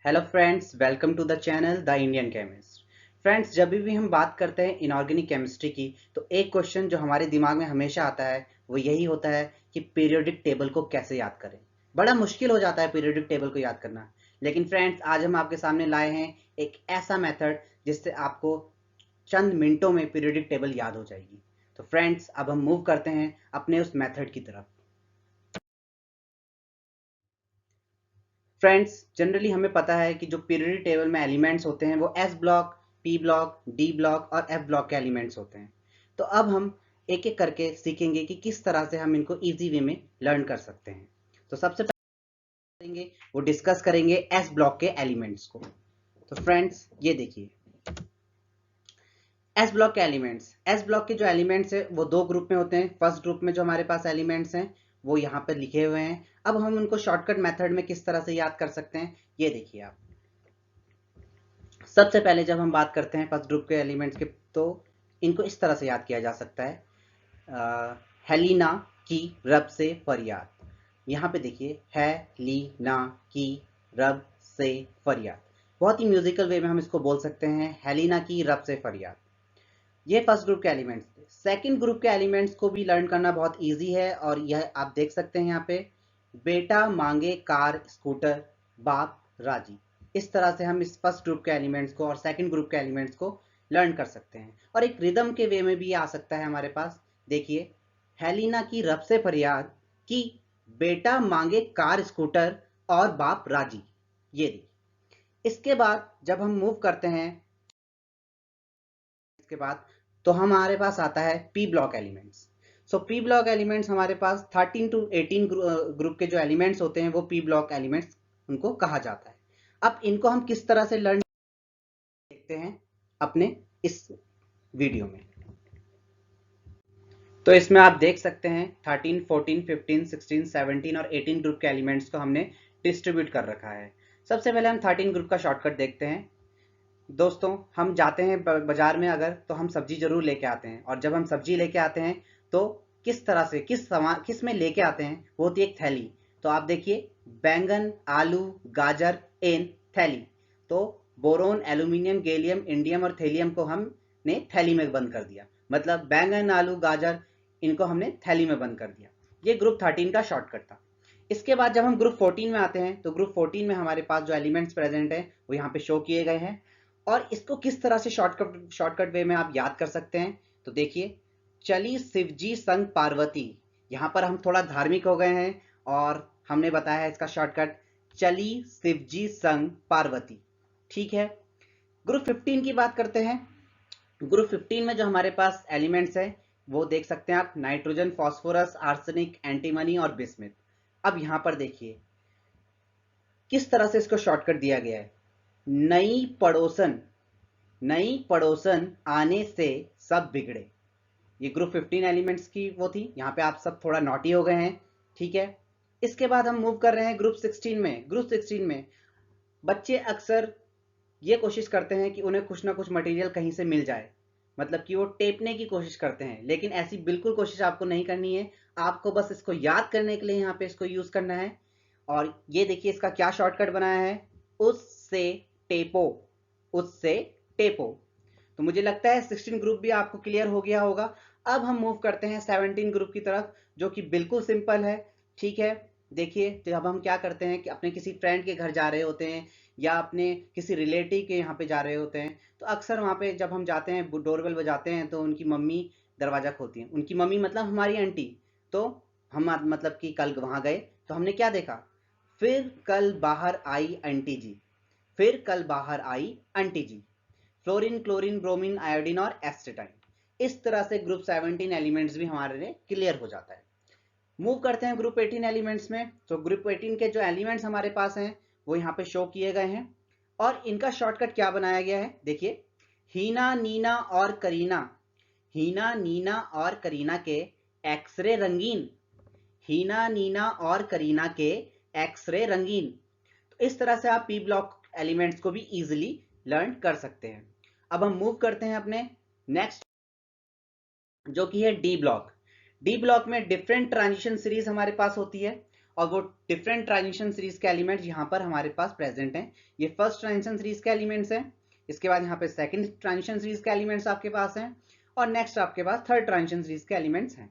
Hello friends, welcome to the channel the Indian chemist. Friends, जब भी हम बात करते हैं इनऑर्गेनिक केमिस्ट्री की तो एक क्वेश्चन जो हमारे दिमाग में हमेशा आता है वो यही होता है कि पीरियोडिक टेबल को कैसे याद करें। बड़ा मुश्किल हो जाता है पीरियोडिक टेबल को याद करना। लेकिन फ्रेंड्स, आज हम आपके सामने लाए हैं एक ऐसा मेथड जिससे आपको चंद मिनटों में पीरियोडिक टेबल याद हो जाएगी। तो फ्रेंड्स, अब हम मूव करते हैं अपने उस मेथड की तरफ। फ्रेंड्स, जनरली हमें पता है कि जो पीरियोडिक टेबल में एलिमेंट्स होते हैं वो S block, P block, D block और एफ ब्लॉक के एलिमेंट्स होते हैं। तो अब हम एक एक करके सीखेंगे कि किस तरह से हम इनको इजी वे में लर्न कर सकते हैं। तो सबसे पहले करेंगे वो डिस्कस करेंगे एस ब्लॉक के एलिमेंट्स को। तो फ्रेंड्स, ये देखिए एस ब्लॉक के एलिमेंट्स। एस ब्लॉक के जो एलिमेंट्स है वो दो ग्रुप में होते हैं। फर्स्ट ग्रुप में जो हमारे पास एलिमेंट्स हैं वो यहाँ पर लिखे हुए हैं। अब हम उनको शॉर्टकट मेथड में किस तरह से याद कर सकते हैं, ये देखिए आप। सबसे पहले जब हम बात करते हैं फर्स्ट ग्रुप के एलिमेंट्स के, तो इनको इस तरह से याद किया जा सकता है। हेलिना की रब से फरियाद। यहाँ पे देखिए, हेलिना की रब से फरियाद। बहुत ही म्यूजिकल वे में हम इसको बोल सकते हैं, हेलिना की रब से फरियाद। ये फर्स्ट ग्रुप के एलिमेंट्स थे। सेकंड ग्रुप के एलिमेंट्स को भी लर्न करना बहुत इजी है और यह आप देख सकते हैं यहाँ पे, बेटा मांगे कार स्कूटर बाप राजी। इस तरह से हम इस फर्स्ट ग्रुप के एलिमेंट्स को और सेकंड ग्रुप के एलिमेंट्स को लर्न कर सकते हैं। और एक रिदम के वे में भी आ सकता है हमारे पास। देखिए, हेलिना की रब से फरियाद कि बेटा मांगे कार स्कूटर और बाप राजी। ये देखिए, इसके बाद जब हम मूव करते हैं इसके बाद, तो हमारे पास आता है पी ब्लॉक एलिमेंट्स। सो पी ब्लॉक एलिमेंट्स हमारे पास 13 टू 18 ग्रुप के जो एलिमेंट्स होते हैं वो पी ब्लॉक एलिमेंट्स उनको कहा जाता है। अब इनको हम किस तरह से लर्न देखते हैं अपने इस वीडियो में। तो इसमें आप देख सकते हैं 13, 14, 15, 16, 17 और 18 ग्रुप के एलिमेंट्स को हमने डिस्ट्रीब्यूट कर रखा है। सबसे पहले हम 13 ग्रुप का शॉर्टकट देखते हैं। दोस्तों, हम जाते हैं बाजार में अगर, तो हम सब्जी जरूर लेके आते हैं। और जब हम सब्जी लेके आते हैं तो किस तरह से किस में लेके आते हैं, वो होती है एक थैली। तो आप देखिए, बैंगन, आलू, गाजर इन थैली। तो बोरोन, एल्यूमिनियम, गैलियम, इंडियम और थैलियम को हमने थैली में बंद कर दिया। मतलब बैंगन, आलू, गाजर, इनको हमने थैली में बंद कर दिया। ये ग्रुप 13 का शॉर्टकट था। इसके बाद जब हम ग्रुप 14 में आते हैं तो ग्रुप 14 में हमारे पास जो एलिमेंट्स प्रेजेंट है वो यहाँ पे शो किए गए हैं। और इसको किस तरह से शॉर्टकट वे में आप याद कर सकते हैं, तो देखिए, चली शिवजी संग पार्वती। यहाँ पर हम थोड़ा धार्मिक हो गए हैं और हमने बताया है इसका शॉर्टकट, चली शिवजी संग पार्वती। ठीक है, ग्रुप 15 की बात करते हैं। ग्रुप 15 में जो हमारे पास एलिमेंट्स है वो देख सकते हैं आप, नाइट्रोजन, फास्फोरस, आर्सेनिक, एंटीमनी और बिस्मिथ। अब यहाँ पर देखिए किस तरह से इसको शॉर्टकट दिया गया है। नई पड़ोसन, नई पड़ोसन आने से सब बिगड़े। ये ग्रुप 15 एलिमेंट्स की वो थी। यहाँ पे आप सब थोड़ा नॉटी हो गए हैं। ठीक है, इसके बाद हम मूव कर रहे हैं ग्रुप 16 में। ग्रुप 16 में बच्चे अक्सर ये कोशिश करते हैं कि उन्हें कुछ ना कुछ मटेरियल कहीं से मिल जाए, मतलब कि वो टेपने की कोशिश करते हैं। लेकिन ऐसी बिल्कुल कोशिश आपको नहीं करनी है। आपको बस इसको याद करने के लिए यहाँ पे इसको यूज करना है। और ये देखिए इसका क्या शॉर्टकट बनाया है, उससे टेपो, उससे टेपो। तो मुझे लगता है 16 ग्रुप भी आपको क्लियर हो गया होगा। अब हम मूव करते हैं 17 ग्रुप की तरफ, जो कि बिल्कुल सिंपल है। ठीक है, देखिए, जब हम क्या करते हैं कि अपने किसी फ्रेंड के घर जा रहे होते हैं या अपने किसी रिलेटिव के यहाँ पे जा रहे होते हैं, तो अक्सर वहाँ पे जब हम जाते हैं डोरबेल बजाते हैं तो उनकी मम्मी दरवाज़ा खोलती हैं। उनकी मम्मी मतलब हमारी आंटी। तो हम मतलब कि कल वहाँ गए तो हमने क्या देखा, फिर कल बाहर आई आंटी जी, फिर कल बाहर आई आंटी जी। फ्लोरीन, क्लोरीन, ब्रोमीन, आयोडीन और एस्टेटाइन। इस तरह से ग्रुप 17 एलिमेंट्स भी हमारे क्लियर हो जाता है। मूव करते हैं ग्रुप 18 एलिमेंट्स में। तो ग्रुप 18 के जो एलिमेंट्स हमारे पास हैं वो यहाँ पे शो किए गए हैं। और इनका शॉर्टकट क्या बनाया गया है, देखिए, हीना, नीना और करीना, हीना, नीना और करीना के एक्सरे रंगीन, हीना, नीना और करीना के एक्सरे रंगीन। तो इस तरह से आप पी ब्लॉक एलिमेंट्स को भी इजीली लर्न कर सकते हैं। अब हम मूव करते हैं अपने नेक्स्ट, जो कि है डी ब्लॉक। डी ब्लॉक में डिफरेंट ट्रांजिशन सीरीज हमारे पास होती है। और वो डिफरेंट ट्रांजिशन सीरीज के एलिमेंट्स यहाँ पर हमारे पास प्रेजेंट हैं। ये फर्स्ट ट्रांजिशन सीरीज के एलिमेंट्स हैं, इसके बाद यहाँ पे सेकंड ट्रांजिशन सीरीज के एलिमेंट्स आपके पास हैं, और नेक्स्ट आपके पास थर्ड ट्रांजिशन सीरीज के एलिमेंट्स हैं।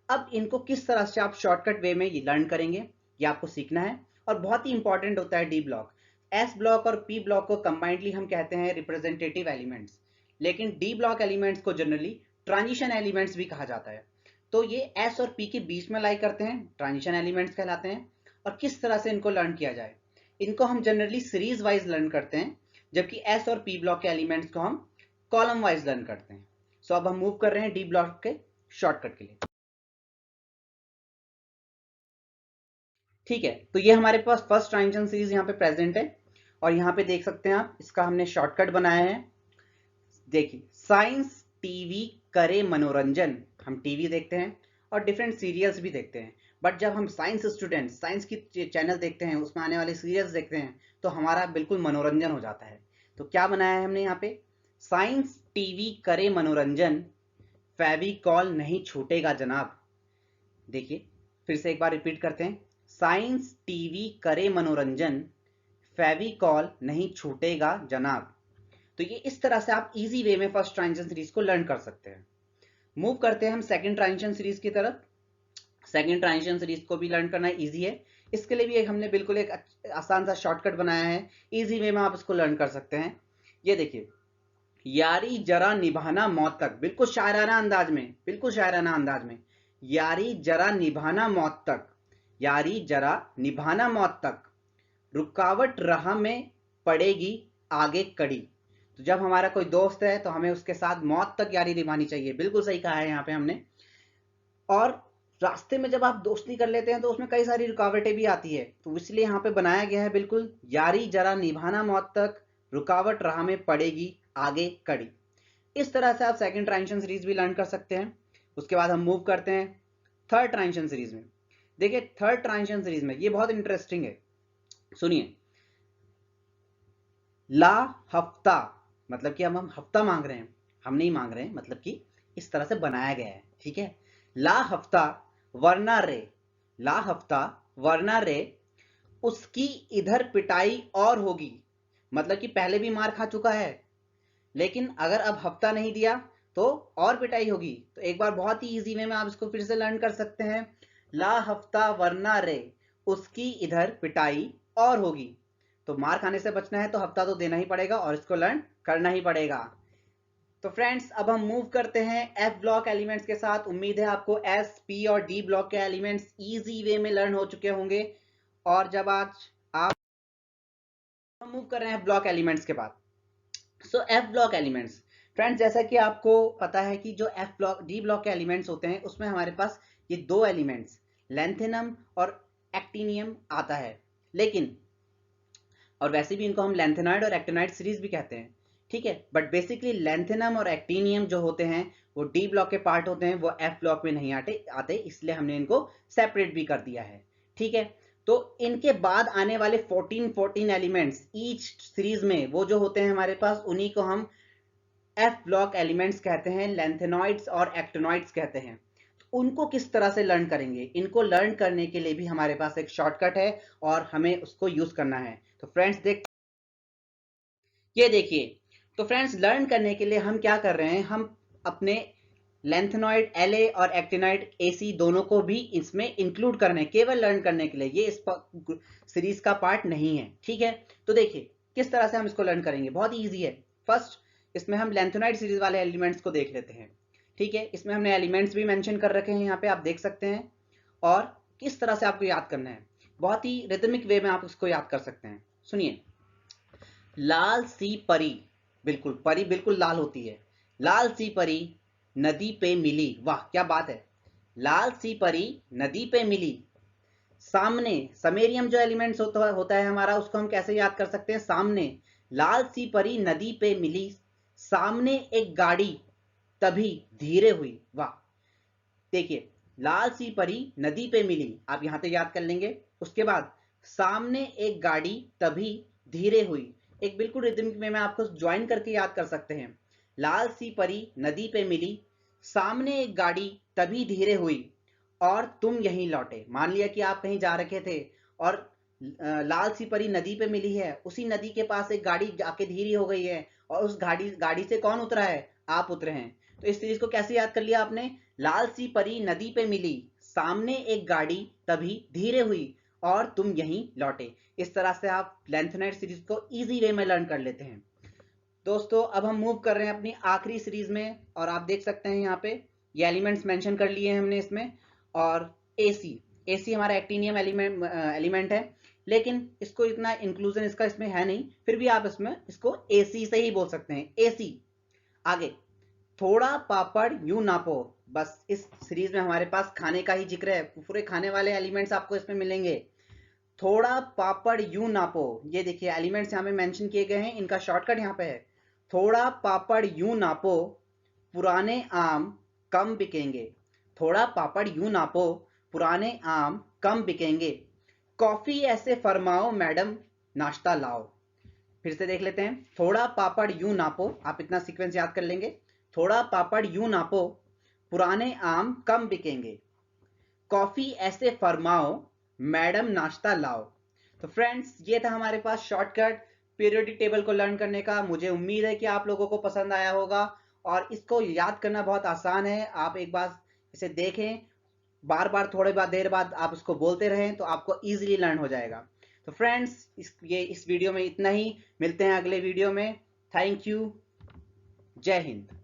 अब इनको किस तरह से आप शॉर्टकट वे में ये लर्न करेंगे, ये आपको सीखना है। और बहुत ही इंपॉर्टेंट होता है डी ब्लॉक। एस ब्लॉक और पी ब्लॉक को कंबाइंडली हम कहते हैं रिप्रेजेंटेटिव एलिमेंट्स, लेकिन डी ब्लॉक एलिमेंट्स को जनरली ट्रांजिशन एलिमेंट्स भी कहा जाता है। तो ये एस और पी के बीच में लाई करते हैं, ट्रांजिशन एलिमेंट्स कहलाते हैं। और किस तरह से इनको लर्न किया जाए, इनको हम जनरली सीरीज वाइज लर्न करते हैं, जबकि एस और पी ब्लॉक के एलिमेंट्स को हम कॉलम वाइज लर्न करते हैं। सो अब हम मूव कर रहे हैं डी ब्लॉक के शॉर्टकट के लिए। ठीक है, तो ये हमारे पास फर्स्ट ट्रांजिशन सीरीज यहाँ पे प्रेजेंट है, और यहाँ पे देख सकते हैं आप, इसका हमने शॉर्टकट बनाया है। देखिए, साइंस टीवी करे मनोरंजन। हम टीवी देखते हैं और डिफरेंट सीरियल्स भी देखते हैं, बट जब हम साइंस स्टूडेंट साइंस की चैनल देखते हैं, उसमें आने वाले सीरियल्स देखते हैं, तो हमारा बिल्कुल मनोरंजन हो जाता है। तो क्या बनाया है हमने यहाँ पे, साइंस टीवी करे मनोरंजन, फेविकॉल नहीं छूटेगा जनाब। देखिए फिर से एक बार रिपीट करते हैं, साइंस टीवी करे मनोरंजन, फेविकॉल नहीं छूटेगा जनाब। तो ये इस तरह से आप इजी वे में फर्स्ट ट्रांजिशन सीरीज को लर्न कर सकते हैं। मूव करते हैं हम सेकंड ट्रांजिशन सीरीज की तरफ। सेकंड ट्रांजिशन सीरीज को भी लर्न करना इजी है। इसके लिए भी हमने बिल्कुल एक आसान सा शॉर्टकट बनाया है, इजी वे में आप इसको लर्न कर सकते हैं। ये देखिए, यारी जरा निभाना मौत तक, बिल्कुल शायराना अंदाज में, बिल्कुल शायराना अंदाज में, यारी जरा निभाना मौत तक, यारी जरा निभाना मौत तक, रुकावट राह में पड़ेगी आगे कड़ी। तो जब हमारा कोई दोस्त है तो हमें उसके साथ मौत तक यारी निभानी चाहिए, बिल्कुल सही कहा है यहाँ पे हमने। और रास्ते में जब आप दोस्ती कर लेते हैं तो उसमें कई सारी रुकावटें भी आती है, तो इसलिए यहाँ पे बनाया गया है बिल्कुल, यारी जरा निभाना मौत तक, रुकावट राह में पड़ेगी आगे कड़ी। इस तरह से आप सेकंड ट्रांजिशन सीरीज भी लर्न कर सकते हैं। उसके बाद हम मूव करते हैं थर्ड ट्रांजिशन सीरीज में। देखिए, थर्ड ट्रांजिशन सीरीज में ये बहुत इंटरेस्टिंग है, सुनिए। ला हफ्ता, मतलब कि हम हफ्ता मांग रहे हैं, हम नहीं मांग रहे हैं, मतलब कि इस तरह से बनाया गया है। ठीक है, ला हफ्ता वरना रे, ला हफ्ता वरना रे, उसकी इधर पिटाई और होगी। मतलब कि पहले भी मार खा चुका है, लेकिन अगर अब हफ्ता नहीं दिया तो और पिटाई होगी। तो एक बार बहुत ही इजी वे में आप इसको फिर से लर्न कर सकते हैं, ला हफ्ता वरना रे, उसकी इधर पिटाई और होगी। तो मार खाने से बचना है तो हफ्ता तो देना ही पड़ेगा और इसको लर्न करना ही पड़ेगा। तो फ्रेंड्स, अब हम मूव करते हैं एफ ब्लॉक एलिमेंट्स के साथ। उम्मीद है आपको एस, पी और डी ब्लॉक के एलिमेंट्स इजी वे में लर्न हो चुके होंगे। और जब आज आप मूव कर रहे हैं ब्लॉक एलिमेंट्स के बाद, सो एफ ब्लॉक एलिमेंट्स, फ्रेंड्स जैसा कि आपको पता है कि जो एफ ब्लॉक डी ब्लॉक के एलिमेंट्स होते हैं, उसमें हमारे पास ये दो एलिमेंट्स लेंथेनम और एक्टिनियम आता है। लेकिन और वैसे भी इनको हम लेंथेनॉइड और एक्टिनॉइड सीरीज भी कहते हैं, ठीक है। बट बेसिकली लेंथेनम और एक्टिनियम जो होते हैं वो डी ब्लॉक के पार्ट होते हैं, वो एफ ब्लॉक में नहीं आते, इसलिए हमने इनको सेपरेट भी कर दिया है, ठीक है। तो इनके बाद आने वाले 14 एलिमेंट्स ईच सीरीज में वो जो होते हैं हमारे पास, उन्हीं को हम एफ ब्लॉक एलिमेंट्स कहते हैं, लेंथेनॉइड्स और एक्टिनॉइड्स कहते हैं। तो उनको किस तरह से लर्न करेंगे, इनको लर्न करने के लिए भी हमारे पास एक शॉर्टकट है और हमें उसको यूज करना है। तो फ्रेंड्स ये देखिए, तो फ्रेंड्स लर्न करने के लिए हम क्या कर रहे हैं, हम अपने लेंथेनॉइड LA और एक्टिनॉइड AC दोनों को भी इसमें इंक्लूड कर रहे हैं, केवल लर्न करने के लिए, ये इस सीरीज का पार्ट नहीं है, ठीक है। तो देखिए किस तरह से हम इसको लर्न करेंगे, बहुत ही ईजी है। फर्स्ट इसमें हम लेंथेनॉइड सीरीज वाले एलिमेंट्स को देख लेते हैं, ठीक है। इसमें हमने एलिमेंट्स भी मेंशन कर रखे हैं, यहाँ पे आप देख सकते हैं। और किस तरह से आपको याद करना है, बहुत ही रिदमिक वे में आप उसको याद कर सकते हैं। सुनिए, लाल सी परी, बिल्कुल परी बिल्कुल लाल होती है, लाल सी परी नदी पे मिली, वाह क्या बात है, लाल सी परी नदी पे मिली। सामने समेरियम जो एलिमेंट्स होता है हमारा, उसको हम कैसे याद कर सकते हैं, सामने, लाल सी परी नदी पे मिली, सामने एक गाड़ी तभी धीरे हुई, वाह। देखिए, लाल सी परी नदी पे मिली, आप यहां से याद कर लेंगे। उसके बाद सामने एक गाड़ी तभी धीरे हुई, एक बिल्कुल रिदमिक में आपको ज्वाइन करके याद कर सकते हैं। लाल सी परी नदी पे मिली, सामने एक गाड़ी तभी धीरे हुई, और तुम यहीं लौटे। मान लिया कि आप कहीं जा रखे थे और लाल सी परी नदी पे मिली है, उसी नदी के पास एक गाड़ी आके धीरी हो गई है और उस गाड़ी से कौन उतरा है? आप उतरे हैं। तो इस सीरीज को कैसे याद कर लिया आपने? लाल सी परी नदी पे मिली, सामने एक गाड़ी तभी धीरे हुई और तुम यहीं लौटे। इस तरह से आप लेंथेनाइड सीरीज को इजी वे में लर्न कर लेते हैं। दोस्तों अब हम मूव कर रहे हैं अपनी आखिरी सीरीज में और आप देख सकते हैं यहाँ पे ये एलिमेंट्स मेंशन कर लिए हैं हमने इसमें। और एसी हमारा एक्टिनियम एलिमेंट है, लेकिन इसको इतना इंक्लूजन इसका इसमें है नहीं, फिर भी आप इसमें इसको एसी से ही बोल सकते हैं, एसी। आगे, थोड़ा पापड़ यूं नापो। बस इस सीरीज में हमारे पास खाने का ही जिक्र है, पूरे खाने वाले एलिमेंट्स आपको इसमें मिलेंगे। थोड़ा पापड़ यूं नापो, ये देखिए एलिमेंट्स यहाँ पे मेंशन किए गए हैं, इनका शॉर्टकट यहाँ पे है। थोड़ा पापड़ यूं नापो, पुराने आम कम बिकेंगे। थोड़ा पापड़ यूं नापो, पुराने आम कम बिकेंगे। कॉफी ऐसे फरमाओ मैडम, नाश्ता लाओ। फिर से देख लेते हैं। थोड़ा पापड़ यूं नापो, आप इतना सीक्वेंस याद कर लेंगे। थोड़ा पापड़ यूं नापो, पुराने आम कम बिकेंगे। कॉफी ऐसे फरमाओ मैडम, नाश्ता लाओ। तो फ्रेंड्स ये था हमारे पास शॉर्टकट पीरियोडिक टेबल को लर्न करने का। मुझे उम्मीद है कि आप लोगों को पसंद आया होगा और इसको याद करना बहुत आसान है। आप एक बार इसे देखें, बार बार थोड़े बाद देर बाद आप इसको बोलते रहें तो आपको इजीली लर्न हो जाएगा। तो फ्रेंड्स इस वीडियो में इतना ही। मिलते हैं अगले वीडियो में। Thank you. जय हिंद।